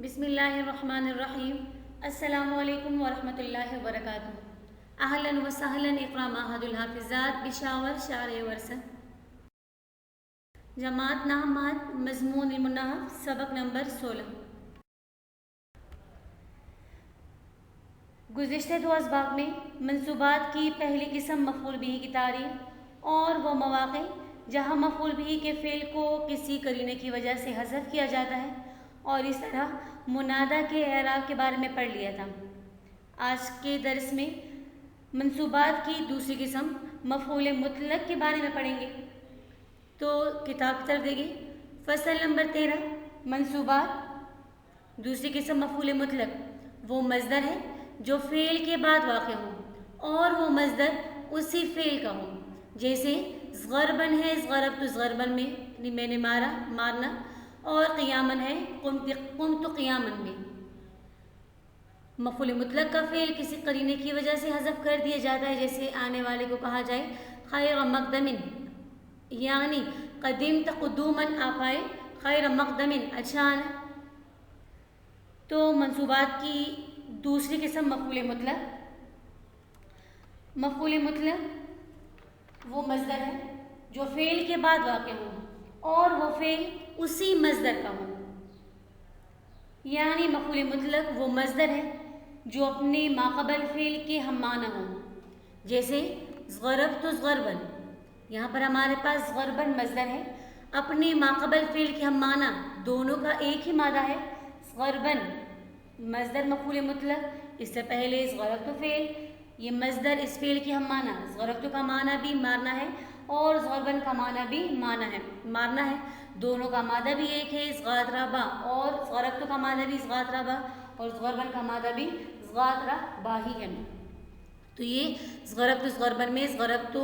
بسم اللہ الرحمن الرحیم۔ السلام علیکم ورحمۃ اللہ وبرکاتہ۔ اہلا و سہلا اقرا معہد الحافظات بشاور شارع ورثہ جماعت نحمد مضمون المنحف سبق نمبر 16۔ گزشتہ دو اسباق میں منصوبات کی پہلی قسم مفعول بہ کی تعریف اور وہ مواقع جہاں مفعول بہ کے فعل کو کسی قرینے کی وجہ سے حذف کیا جاتا ہے اور اس طرح منادہ کے اعراب کے بارے میں پڑھ لیا تھا۔ آج کے درس میں منصوبات کی دوسری قسم مفعول مطلق کے بارے میں پڑھیں گے۔ تو کتاب کی طرف دیکھیں، فصل نمبر 13 منصوبات۔ دوسری قسم مفعول مطلق وہ مصدر ہے جو فعل کے بعد واقع ہو اور وہ مصدر اسی فعل کا ہو، جیسے ضربن ہے ضربت ضربن میں نے مارنا، اور قیامن ہے قمت قیامن میں۔ مفعول مطلق کا فعل کسی قرینے کی وجہ سے حذف کر دیا جاتا ہے، جیسے آنے والے کو کہا جائے خیر مقدمن، یعنی قدمت قدومن آپ آئے، خیر مقدمن اچھا آنا۔ تو منصوبات کی دوسری قسم مفعول مطلق۔ مفعول مطلق وہ مصدر ہے جو فعل کے بعد واقع ہو اور وہ فعل اسی مصدر کا ہو، یعنی مفعول مطلق وہ مصدر ہے جو اپنے ماقبل فعل کے ہم معنی ہو، جیسے ضربت ضربن۔ یہاں پر ہمارے پاس ضربن مصدر ہے، اپنے ماقبل فعل کے ہم معنی دونوں کا ایک ہی مادہ ہے۔ ضربن مصدر مفعول مطلق، اس سے پہلے ضربت فعل، یہ مصدر اس فعل کے ہم معنی، ضربت کا معنی بھی مارنا ہے اور ضربن کا معنی بھی مارنا ہے، دونوں کا مادہ بھی ایک ہے ضغاط ربا، اور ضربت کا معنی بھی ضغاط ربا اور ضربن کا مادہ بھی ضغاط ربا ہی ہے۔ تو یہ ضربت ضربن میں ضربت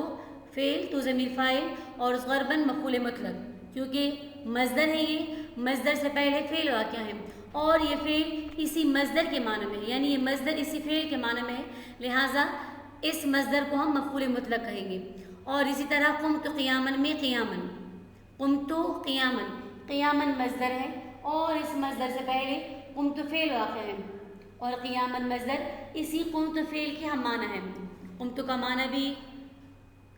فعل تو ضمیر فاعل اور ضربن مفعول مطلق، کیونکہ مصدر ہے، یہ مصدر سے پہلے فعل واقع ہے اور یہ فعل اسی مصدر کے معنی میں ہے، یعنی یہ مصدر اسی فعل کے معنی میں ہے، لہٰذا اس مصدر کو ہم مفعول مطلق کہیں گے۔ اور اسی طرح قمت قیامن میں قیامن، قمت قیامن، قیامن مصدر ہے اور اس مصدر سے پہلے قمت فعل واقع ہے اور قیامن مصدر اسی قمت فعل کے ہم معنی ہے۔ قمت کا معنی بھی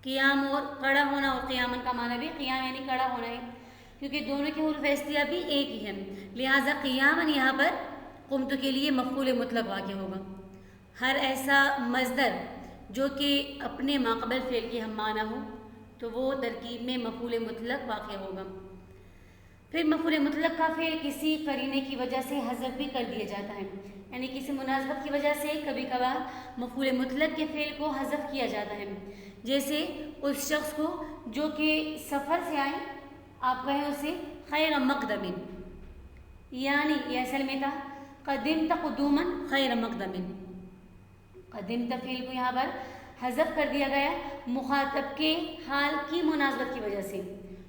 قیام اور کھڑا ہونا اور قیامن کا معنی بھی قیام یعنی کھڑا ہونا ہے، کیونکہ دونوں کے حروف اصلیہ بھی ایک ہی ہے، لہٰذا قیامن یہاں پر قمت کے لیے مفعول مطلق واقع ہوگا۔ ہر ایسا مصدر جو کہ اپنے ماقبل فعل کے ہم معنی ہو تو وہ ترکیب میں مفعول مطلق واقع ہوگا۔ پھر مفعول مطلق کا فعل کسی قرینے کی وجہ سے حذف بھی کر دیا جاتا ہے، یعنی کسی مناسبت کی وجہ سے کبھی کبھار مفعول مطلق کے فعل کو حذف کیا جاتا ہے، جیسے اس شخص کو جو کہ سفر سے آئے، آپ کہیں اسے خیر مقدمن، یعنی یہ اصل میں تھا قدمت قدومن خیر مقدمن۔ قدمت فعل کو یہاں پر حذف کر دیا گیا مخاطب کے حال کی مناسبت کی وجہ سے،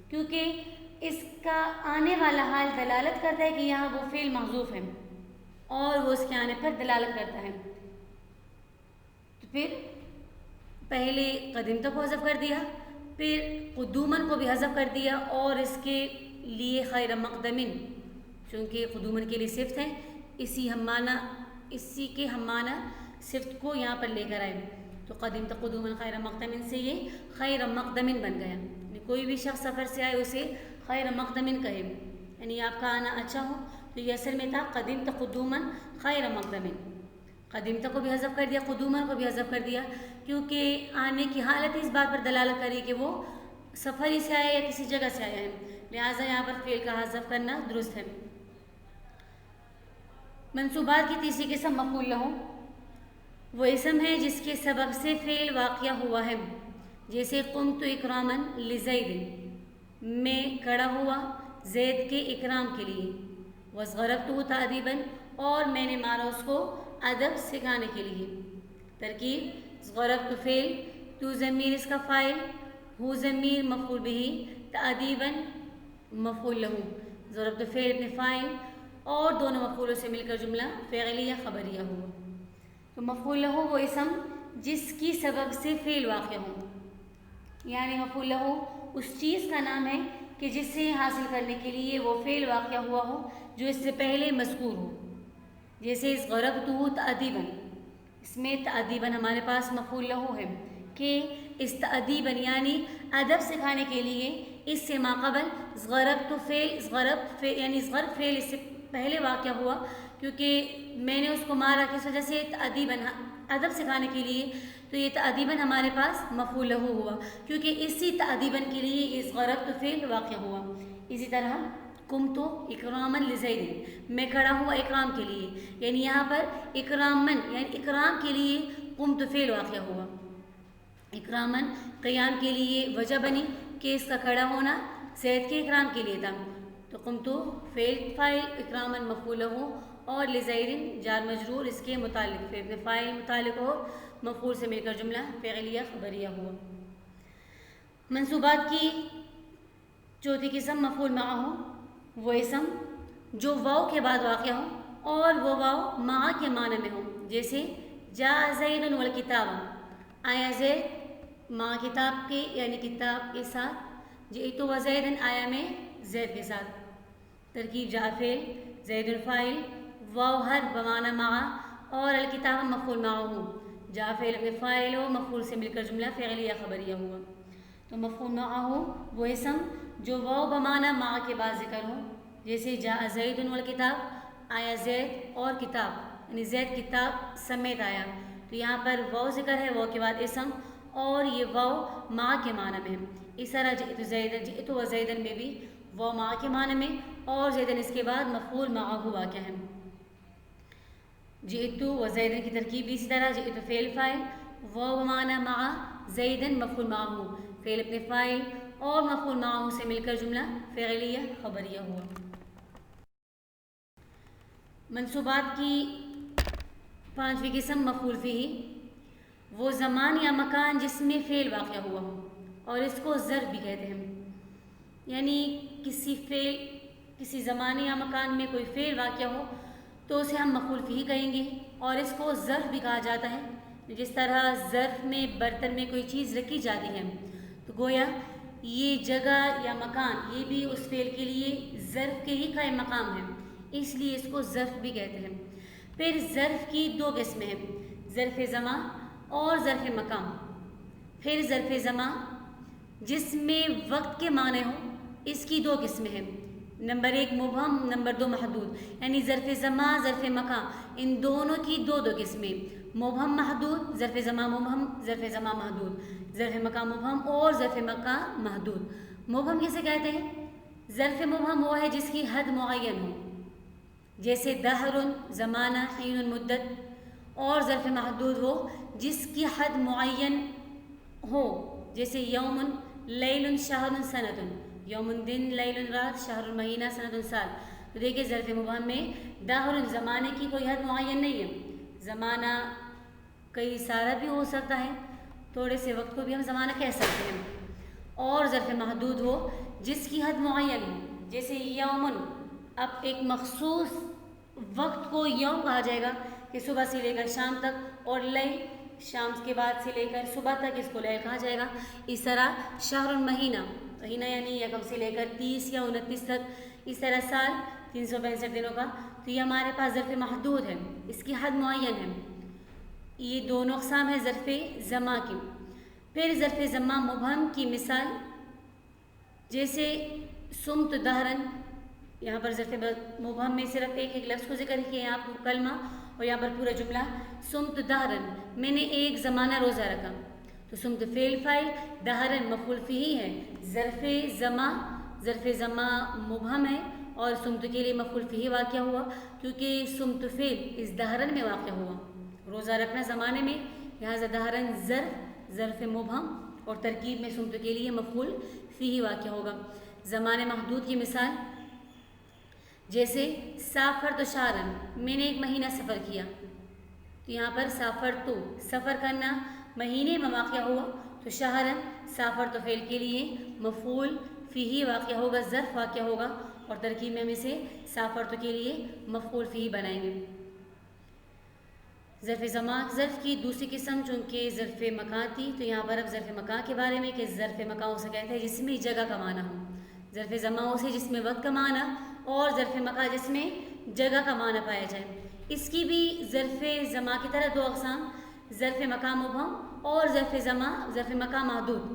کیونکہ اس کا آنے والا حال دلالت کرتا ہے کہ یہاں وہ فعل محذوف ہے اور وہ اس کے آنے پر دلالت کرتا ہے۔ تو پھر پہلے قدمت کو حذف کر دیا، پھر قدومن کو بھی حذف کر دیا اور اس کے لیے خیر مقدمن، چونکہ قدومن کے لیے صفت ہے، اسی کے ہم معنی صفت کو یہاں پر لے کر آئے، تو قدمت قدومن خیر مقدمن سے یہ خیر مقدمن بن گیا، یعنی کوئی بھی شخص سفر سے آئے اسے خیر مقدمن کہے، یعنی آپ کا آنا اچھا ہو، تو یہ اصل میں تھا قدمت قدومن خیر مقدمن۔ قدمت کو بھی حذف کر دیا، قدومن کو بھی حذف کر دیا، کیونکہ آنے کی حالت اس بات پر دلالت کری کہ وہ سفر ہی سے آیا یا کسی جگہ سے آیا ہے، لہٰذا یہاں پر فعل کا حذف کرنا درست ہے۔ منصوبات کی تیسری قسم مفعول لہ، وہ اسم ہے جس کے سبب سے فعل واقع ہوا ہے، جیسے قمت اکرامن لزید، میں کھڑا ہوا زید کے اکرام کے لیے، وضربتہ تأدیباً، اور میں نے مارا اس کو ادب سکھانے کے لیے۔ ترکیب ضربت فعل تو ضمیر اس کا فاعل، ہو ضمیر مفعول بہ، تأدیباً مفعول لہ، ضربت فعل ابن فاعل اور دونوں مفعولوں سے مل کر جملہ فعلیہ خبریہ ہوا۔ تو مفعول لہ وہ اسم جس کی سبب سے فعل واقع ہو، یعنی مفعول لہ اس چیز کا نام ہے کہ جسے حاصل کرنے کے لیے وہ فعل واقع ہوا ہو جو اس سے پہلے مذکور ہو. جیسے ضربتہ تأدیباً، اس میں تأدیباً ہمارے پاس مفعول لہو ہے کہ اس تأدیباً یعنی ادب سکھانے کے لیے اس سے ماقبل ضربت فعل یعنی ضرب فعل اس سے پہلے واقع ہوا، کیونکہ میں نے اس کو مارا کس وجہ سے تأدیباً ادب سکھانے کے لیے، تو یہ تأدیباً ہمارے پاس مفعول لہو ہوا کیونکہ اسی تأدیباً کے لیے اس ضربت فعل واقع ہوا. اسی طرح قمت اکراما لزید، میں کھڑا ہوا اکرام کے لیے، یعنی یہاں پر اکرامن یعنی اکرام کے لیے قمت فعل واقع ہوا. اکرامن قیام کے لیے وجہ بنی کہ اس کا کھڑا ہونا زید کے اکرام کے لیے تھا، تو قمت فعل فاعل اکرامن مفعول ہو اور لزید جار مجرور اس کے متعلق فاعل متعلق اور مفعول سے مل کر جملہ فعلیہ خبریہ ہوا. منصوبات کی چوتھی قسم مفعول معہ ہو، وہ اسم جو واو کے بعد واقع ہو اور وہ واو معہ کے معنی میں ہو. جیسے جاء زید والکتاب، آیا زید مع کتاب کے یعنی کتاب کے ساتھ. جئت وزید، آیا میں زید کے ساتھ. ترکیب جاء فعل زید فاعل واو حرف بمعنی مع اور الکتاب مفعول معہ ہو. جاء فعل اپنے فاعل ہو مفعول سے مل کر جملہ فعلیہ خبریہ ہوا. تو مفعول معہ ہو وہ اسم جو واو بمعنی مع کے بعد ذکر ہو. جیسے جاء زید والکتاب، آیا زید اور کتاب یعنی زید کتاب سمیت آیا. تو یہاں پر واو ذکر ہے، واو کے بعد اسم اور یہ واو مع کے معنی میں ہے. اس طرح جئت و زیدن میں بھی واو مع کے معنی میں اور زیدن اس کے بعد مفعول معہ واقع ہے. جئت و زیدن کی ترکیب بھی اسی طرح جئت فعل فاعل واو بمعنی مع زیدن مفعول معہ، فعل اپنے فاعل اور مفعول معہ سے مل کر جملہ فعلیہ خبریہ ہوا. منصوبات کی پانچویں قسم مفعول فیہ، وہ زمان یا مکان جس میں فعل واقع ہوا ہو اور اس کو ظرف بھی کہتے ہیں. یعنی کسی زمانے یا مکان میں کوئی فعل واقع ہو تو اسے ہم مفعول فیہ کہیں گے اور اس کو ظرف بھی کہا جاتا ہے. جس طرح ظرف میں برتن میں کوئی چیز رکھی جاتی ہے تو گویا یہ جگہ یا مکان یہ بھی اس فعل کے لیے ظرف کے ہی قائم مقام ہے، اس لیے اس کو ظرف بھی کہتے ہیں. پھر ظرف کی دو قسمیں ہیں، ظرف زمان اور ظرف مکان. پھر ظرف زمان جس میں وقت کے معنی ہو، اس کی دو قسمیں ہیں. نمبر ایک مبہم، نمبر دو محدود. یعنی ظرف زمان ظرف مکان ان دونوں کی دو قسمیں، مبہم محدود، ظرف زمان مبہم، ظرف زمان محدود، ظرف مکان مبہم اور ظرف مکان محدود. مبہم کسے کہتے ہیں؟ ظرف مبہم وہ ہے جس کی حد معین ہو، جیسے دہر زمانہ، حین مدت. اور ظرف محدود ہو جس کی حد معین ہو، جیسے یوم لیل شہر سنۃ، یوم دن، لیل رات، شہر مہینہ، سنۃ سال. تو دیکھیے ظرف مبہم میں دہر زمانے کی کوئی حد معین نہیں ہے، زمانہ کئی سارا بھی ہو سکتا ہے، تھوڑے سے وقت کو بھی ہم زمانہ کہہ سکتے ہیں. اور ظرف محدود ہو جس کی حد معین ہو، جیسے یومن، اب ایک مخصوص وقت کو یوم کہا جائے گا کہ صبح سے لے کر شام تک، اور لیل شام کے بعد سے لے کر صبح تک اس کو لیل کہا جائے گا. اس طرح شہر مہینہ، مہینہ یعنی یکم سے لے کر 30 یا 29 تک. اس طرح سال 365 دنوں کا. تو یہ ہمارے پاس ظرف محدود ہے، اس کی حد معین ہے. یہ دونوں اقسام ہیں ظرف زمان کی. پھر ظرف زمان مبہم کی مثال جیسے سمت دہرن، یہاں پر ظرف مبہم میں صرف ایک لفظ کو ذکر کیا ہے، آپ کلمہ، اور یہاں پر پورا جملہ. سمت دہرن، میں نے ایک زمانہ روزہ رکھا. تو سمت فعل فاعل، دہرن مفعول فیہ ہے. ظرف زمان مبہم ہے اور سمت کے لیے مفعول فیہ واقع ہوا کیونکہ سمت فعل اس دہرن میں واقع ہوا، روزہ رکھنا زمانے میں، لہٰذا دہرن ظرف مبہم اور ترکیب میں سمت کے لیے مفعول فیہ واقع ہوگا. زمان محدود کی مثال جیسے سافرت شہرن، میں نے ایک مہینہ سفر کیا. تو یہاں پر سافرت سفر کرنا مہینے میں واقع ہوا، تو شہرن سافرت فعل کے لیے مفعول فیہ واقع ہوگا، ظرف واقع ہوگا، اور ترکیب میں ہم اسے سافرت کے لیے مفعول فیہ بنائیں گے. ظرف زمان ظرف کی دوسری قسم چونکہ ظرف مکان تھی، تو یہاں پر اب ظرف مکان کے بارے میں کہ ظرف مکان اسے کہتے ہیں جس میں جگہ کا معنی ہو. ظرف زمان اسے جس میں وقت کا معنی اور ظرف مکان جس میں جگہ کا معنی پایا جائے. اس کی بھی ظرف زمان کی طرح دو اقسام، ظرف مکان مبہم اور ظرف مکان محدود.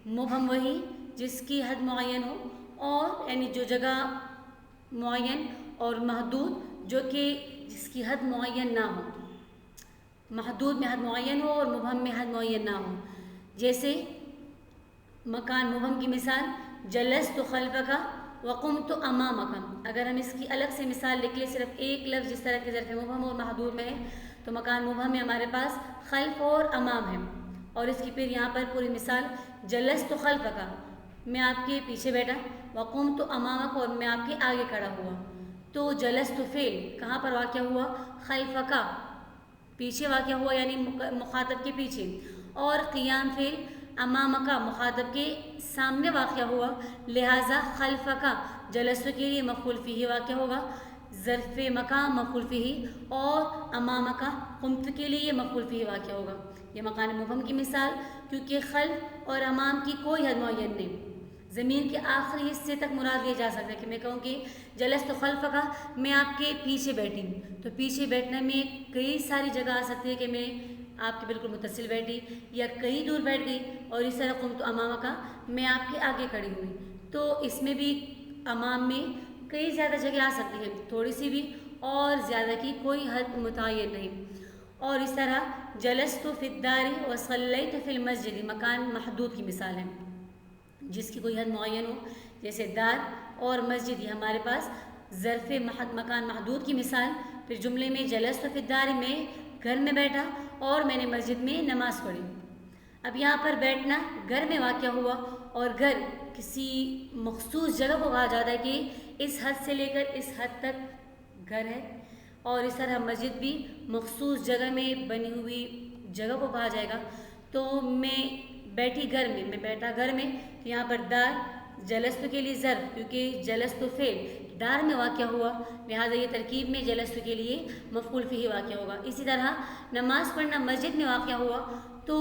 مبہم وہی جس کی حد معین ہو اور یعنی جو جگہ معین، اور محدود جو کہ جس کی حد معین نہ ہو. محدود میں حد معین ہو اور مبہم میں حد معین نہ ہو. جیسے مکان مبہم کی مثال جلست خلفک وقمت امامک. اگر ہم اس کی الگ سے مثال لکھ لیں صرف ایک لفظ جس طرح کے ظرف مبہم اور محدود میں ہے تو مکان مبہم میں ہمارے پاس خلف اور امام ہے. اور اس کی پھر یہاں پر پوری مثال جلست خلفک، میں آپ کے پیچھے بیٹھا، وقمت امامک، اور میں آپ کے آگے کھڑا ہوا. تو جلست فعل کہاں پر واقع ہوا؟ خلفک، پیچھے واقع ہوا یعنی مخاطب کے پیچھے. اور قیام فعل امامک، مخاطب کے سامنے واقع ہوا، لہٰذا خلفک جلست کے لیے مفعول فیہ واقع ہوگا، ظرف مکان مفعول فیہ، اور امامک قمت کے لیے مفعول فیہ واقع ہوگا. یہ مکان مبہم کی مثال، کیونکہ خلف اور امام کی کوئی حد معین نہیں. زمین کے آخری حصے تک مراد لیا جا سکتا ہے کہ میں کہوں کہ جلست خلفک، میں آپ کے پیچھے بیٹھی ہوں، تو پیچھے بیٹھنے میں کئی ساری جگہ آ سکتی ہے کہ میں آپ کے بالکل متصل بیٹھی یا کئی دور بیٹھ گئی. اور اس طرح قمت امامک، میں آپ کے آگے کھڑی ہوئی. تو اس میں بھی امام میں کئی زیادہ جگہ آ سکتی ہے، تھوڑی سی بھی اور زیادہ کی کوئی حد متعین نہیں. اور اس طرح جلست فی الدار وصلیت فی المسجد مکان محدود کی مثال ہے جس کی کوئی حد معین ہو، جیسے دار اور مسجد. یہ ہمارے پاس ظرف مکان محدود کی مثال. پھر جملے میں جلست فی الدار، میں گھر میں بیٹھا اور میں نے مسجد میں نماز پڑھی. اب یہاں پر بیٹھنا گھر میں واقع ہوا، اور گھر کسی مخصوص جگہ کو کہا جاتا ہے کہ اس حد سے لے کر اس حد تک گھر ہے. اور اس طرح مسجد بھی مخصوص جگہ میں بنی ہوئی جگہ کو کہا جائے گا. تو میں بیٹھی گھر میں، میں بیٹھا گھر میں، تو یہاں پر دار جلست کے لیے ظرف، کیونکہ جلست فعل دار میں واقع ہوا، لہٰذا یہ ترکیب میں جلست کے لیے مفعول فیہ واقع ہوگا. اسی طرح نماز پڑھنا مسجد میں واقع ہوا تو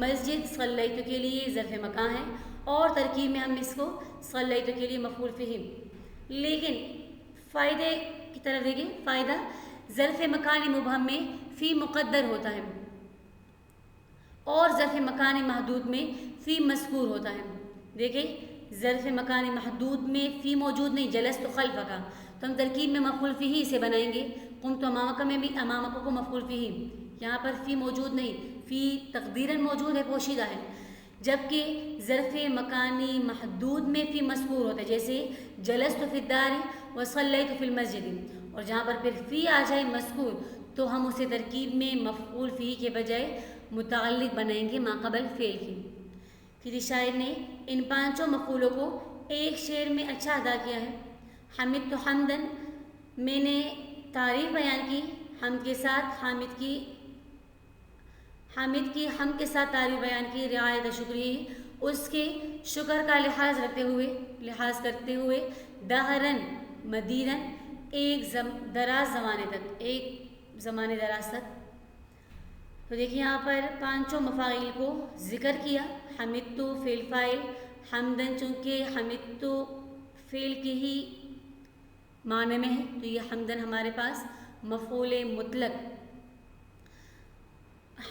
مسجد صلیت کے لیے ظرف مکان ہے، اور ترکیب میں ہم اس کو صلیت کے لیے مفعول فیہ. لیکن فائدے کی طرف دیکھیں، فائدہ ظرف مکان مبہم میں فی مقدر ہوتا ہے اور ظرف مکان محدود میں فی مذکور ہوتا ہے. دیکھیں ظرف مکان محدود میں فی موجود نہیں، جلست خلفک، تو ہم ترکیب میں مفعول فیہ سے بنائیں گے. قمت امامک میں بھی امامک کو مفعول فیہ، یہاں پر فی موجود نہیں، فی تقدیراً موجود ہے، پوشیدہ ہے. جبکہ ظرف مکانی محدود میں فی مذکور ہوتا ہے، جیسے جلست فی الدار وصلیت فی المسجد. اور جہاں پر پھر فی آ جائے مذکور تو ہم اسے ترکیب میں مفعول فیہ کے بجائے متعلق بنائیں گے ما قبل فعل کی. پھر شاعر نے ان پانچوں مفعولوں کو ایک شعر میں اچھا ادا کیا ہے. حمدت حمدن، میں نے تعریف بیان کی، حمد کے ساتھ حامد کی حمد کے ساتھ تعریف بیان کی، رعایت شکری، اس کے شکر کا لحاظ کرتے ہوئے، دہرن مدیرن، ایک دراز زمانے تک، ایک زمانے دراز تک. تو دیکھیں یہاں پر پانچوں مفاعیل کو ذکر کیا. حمدتو فعل فاعل، حمدن چونکہ حمدتو فعل کے ہی معنی میں ہے تو یہ حمدن ہمارے پاس مفعول مطلق.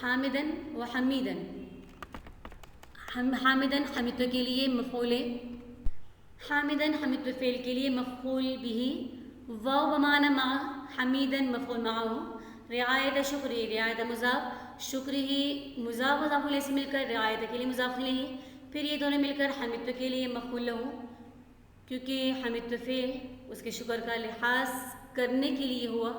حامدن و حمیدن، حامدن حمدتو کے لیے مفعول، حامدن حمدتو فعل کے لیے مفعول بھی، واو بمعنی مع، حمیدن مفعول معہ، رعایت شکری، رعایت مضاف، شکری ہی مضاف مضاف الیہ سے مل کر رعایت کے لیے مضاف الیہ، پھر یہ دونوں مل کر حمدتو کے لیے مفعول لہ، کیونکہ حمدتو فعل اس کے شکر کا لحاظ کرنے کے لیے ہوا.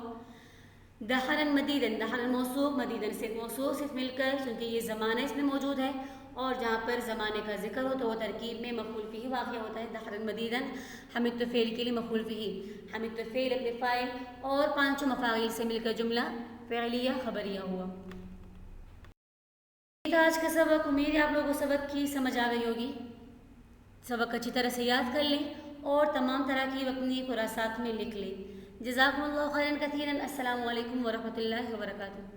دہرن مدیدن، دہرن موصوف، مدیدن سے موصوف صرف مل کر، کیونکہ یہ زمانہ اس میں موجود ہے اور جہاں پر زمانے کا ذکر ہو تو وہ ترکیب میں مفعول فیہ واقع ہوتا ہے. دہرن مدیدن حمدتو فعل کے لیے مفعول فیہ، حمدتو فعل اپنے فاعل اور پانچوں مفاعیل سے مل کر جملہ فعلیہ خبریہ ہوا. یہ تھا آج کا سبق. امید ہے آپ لوگوں کو سبق کی سمجھ آ گئی ہوگی. سبق اچھی طرح سے یاد کر لیں اور تمام طرح کی اپنی خراسات میں لکھ لیں. جزاکم اللہ خیرا کثیرا. السلام علیکم ورحمۃ اللہ وبرکاتہ.